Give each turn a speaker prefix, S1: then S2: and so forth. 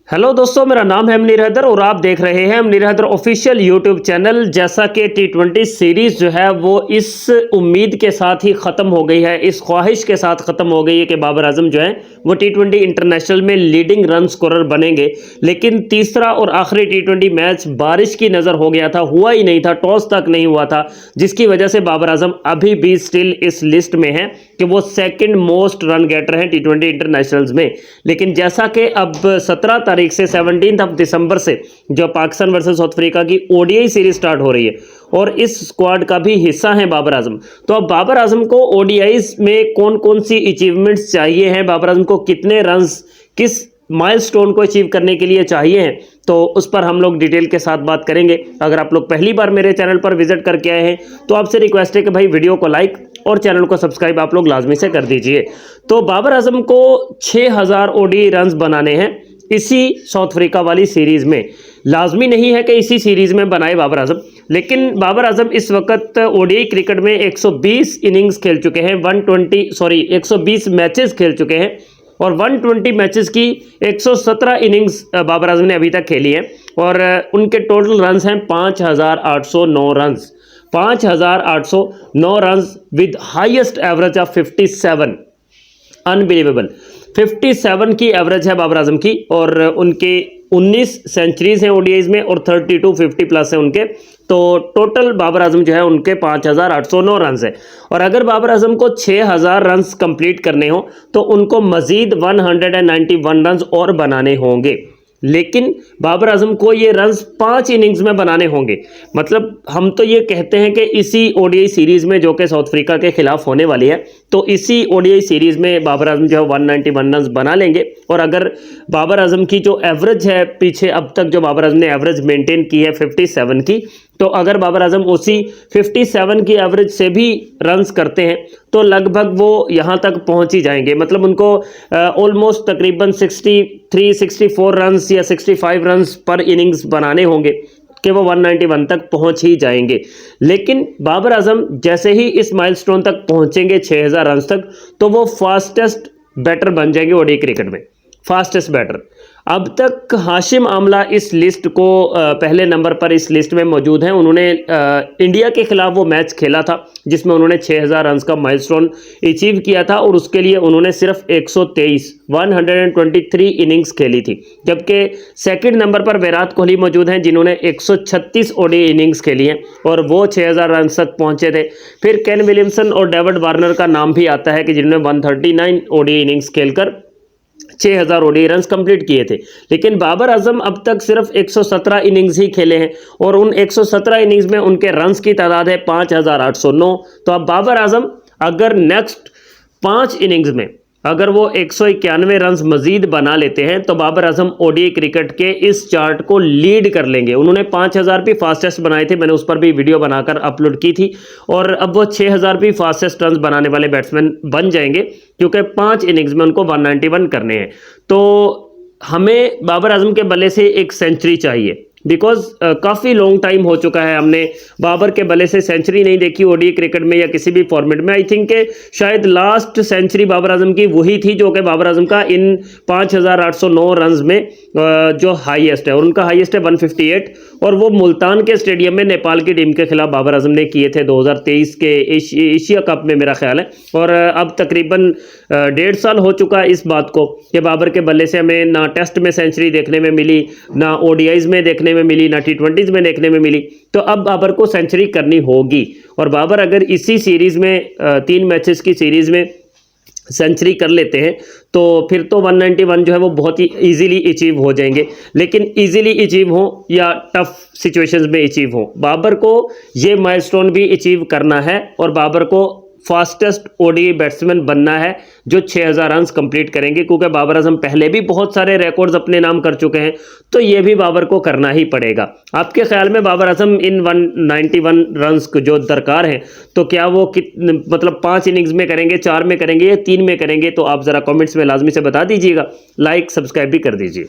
S1: Hello दोस्तों, मेरा नाम है अमनीर हैदर और आप देख रहे हैं अमनीर हैदर ऑफिशियल यूट्यूब चैनल। जैसा कि टी20 सीरीज़ जो है वो इस उम्मीद के साथ ही ख़त्म हो गई है, इस ख्वाहिश के साथ ख़त्म हो गई है कि बाबर आजम जो है वो टी20 इंटरनेशनल में लीडिंग रन स्कोरर बनेंगे। लेकिन तीसरा और आखिरी टी20 मैच बारिश की नज़र हो गया था, हुआ ही नहीं था, टॉस तक नहीं हुआ था, जिसकी वजह से बाबर आजम अभी भी स्टिल इस लिस्ट में है कि वो सेकेंड मोस्ट रन गेटर हैं टी20 इंटरनेशनल्स में। लेकिन जैसा कि अब 17 तारीख से 17 दिसंबर से जो पाकिस्तान वर्सेस साउथ अफ्रीका की ओडीआई सीरीज स्टार्ट हो रही है और इस स्क्वाड का भी हिस्सा है बाबर आजम। तो अब बाबर आजम को ओडीआईज में कौन कौन सी अचीवमेंट्स चाहिए हैं, बाबर आजम को कितने रन्स किस माइलस्टोन को अचीव करने के लिए चाहिए हैं, तो उस पर हम लोग डिटेल के साथ बात करेंगे। अगर आप लोग पहली बार मेरे चैनल पर विजिट करके आए हैं तो आपसे रिक्वेस्ट है कि भाई वीडियो को लाइक और चैनल को सब्सक्राइब आप लोग लाजमी से कर दीजिए। तो बाबर आजम को 6000 ओडीआई रन्स बनाने हैं इसी साउथ अफ्रीका वाली सीरीज़ में। लाजमी नहीं है कि इसी सीरीज़ में बनाए बाबर आजम, लेकिन बाबर आजम इस वक्त ओडीआई क्रिकेट में 120 इनिंग्स खेल चुके हैं, 120 मैचेस खेल चुके हैं और 120 मैचेस की 117 इनिंग्स बाबर आजम ने अभी तक खेली है और उनके टोटल रन्स हैं 5809 runs. 5809 runs with highest average of 57। Unbelievable, 57 की एवरेज है बाबर आजम की और उनके 19 सेंचुरीज हैं ओडीआईज में और 32 50 प्लस है उनके। तो टोटल बाबर आजम जो है उनके 5809 रन है और अगर बाबर आजम को 6000 रन कंप्लीट करने हो तो उनको मजीद 191 रन और बनाने होंगे। लेकिन बाबर आजम को ये रन्स 5 इनिंग्स में बनाने होंगे। मतलब हम तो ये कहते हैं कि इसी ओडीआई सीरीज़ में जो कि साउथ अफ्रीका के खिलाफ होने वाली है, तो इसी ओडीआई सीरीज़ में बाबर आजम जो है 191 रन्स बना लेंगे। और अगर बाबर आजम की जो एवरेज है पीछे अब तक जो बाबर आजम ने एवरेज मेंटेन की है 57 की, तो अगर बाबर आजम उसी 57 की एवरेज से भी रन्स करते हैं तो लगभग वो यहाँ तक पहुँच ही जाएंगे। मतलब उनको ऑलमोस्ट तकरीबन 63-64 रन्स या 65 रन्स पर इनिंग्स बनाने होंगे कि वो 191 तक पहुँच ही जाएंगे। लेकिन बाबर आजम जैसे ही इस माइलस्टोन तक पहुँचेंगे 6000 रन्स तक, तो वो फास्टेस्ट बैटर बन जाएंगे ओडीआई क्रिकेट में, फास्टेस्ट बैटर। अब तक हाशिम आमला इस लिस्ट को पहले नंबर पर इस लिस्ट में मौजूद हैं। उन्होंने इंडिया के खिलाफ वो मैच खेला था जिसमें उन्होंने 6000 रन्स का माइलस्टोन अचीव किया था और उसके लिए उन्होंने सिर्फ 123 इनिंग्स खेली थी। जबकि सेकंड नंबर पर विराट कोहली मौजूद हैं जिन्होंने 136 ओडीआई इनिंग्स खेली हैं और वो 6000 रन तक पहुंचे थे। फिर केन विलियमसन और डेविड वार्नर का नाम भी आता है कि जिन्होंने 139 ओडीआई इनिंग्स खेलकर 6000 ओडीआई रन्स कंप्लीट किए थे। लेकिन बाबर आजम अब तक सिर्फ 117 इनिंग्स ही खेले हैं और उन 117 इनिंग्स में उनके रन्स की तादाद है 5809। तो अब बाबर आजम अगर नेक्स्ट 5 इनिंग्स में अगर वो 191 रन्स मजीद बना लेते हैं तो बाबर आजम ओडीआई क्रिकेट के इस चार्ट को लीड कर लेंगे। उन्होंने 5000 भी फास्टेस्ट बनाए थे, मैंने उस पर भी वीडियो बनाकर अपलोड की थी और अब वो 6000 भी फास्टेस्ट रन्स बनाने वाले बैट्समैन बन जाएंगे क्योंकि 5 इनिंग्स में उनको 191 करने हैं। तो हमें बाबर आजम के बल्ले से एक सेंचुरी चाहिए, बिकॉज काफ़ी लॉन्ग टाइम हो चुका है हमने बाबर के बल्ले से सेंचुरी नहीं देखी ओडीआई क्रिकेट में या किसी भी फॉर्मेट में। आई थिंक के शायद लास्ट सेंचुरी बाबर आजम की वही थी जो कि बाबर आजम का इन 5809 रन्स में जो हाईएस्ट है और उनका हाईएस्ट है 158 और वो मुल्तान के स्टेडियम में नेपाल की टीम के खिलाफ बाबर आजम ने किए थे 2023 के एशिया कप में मेरा ख्याल है। और अब तकरीबन 1.5 साल हो चुका है इस बात को कि बाबर के बल्ले से हमें ना टेस्ट में सेंचुरी देखने में मिली, ना ओडीआईज में देखने में मिली, ना टी20 में देखने में मिली। तो अब बाबर को सेंचुरी करनी होगी और बाबर अगर इसी सीरीज़ में 3 मैचेस की सीरीज़ में सेंचुरी कर लेते हैं तो फिर तो 191 जो है वो बहुत ही इजीली अचीव हो जाएंगे। लेकिन इजीली अचीव हो या टफ सिचुएशंस में अचीव हो, बाबर को ये माइलस्टोन भी अचीव करना है और बाबर को फास्टेस्ट ओडीआई बैट्समैन बनना है जो 6000 रन्स कंप्लीट करेंगे, क्योंकि बाबर आजम पहले भी बहुत सारे रिकॉर्ड्स अपने नाम कर चुके हैं, तो ये भी बाबर को करना ही पड़ेगा। आपके ख्याल में बाबर आजम इन 191 रन्स जो दरकार हैं तो क्या वो मतलब 5 इनिंग्स में करेंगे, 4 में करेंगे या 3 में करेंगे? तो आप ज़रा कमेंट्स में लाजमी से बता दीजिएगा, लाइक सब्सक्राइब भी कर दीजिए।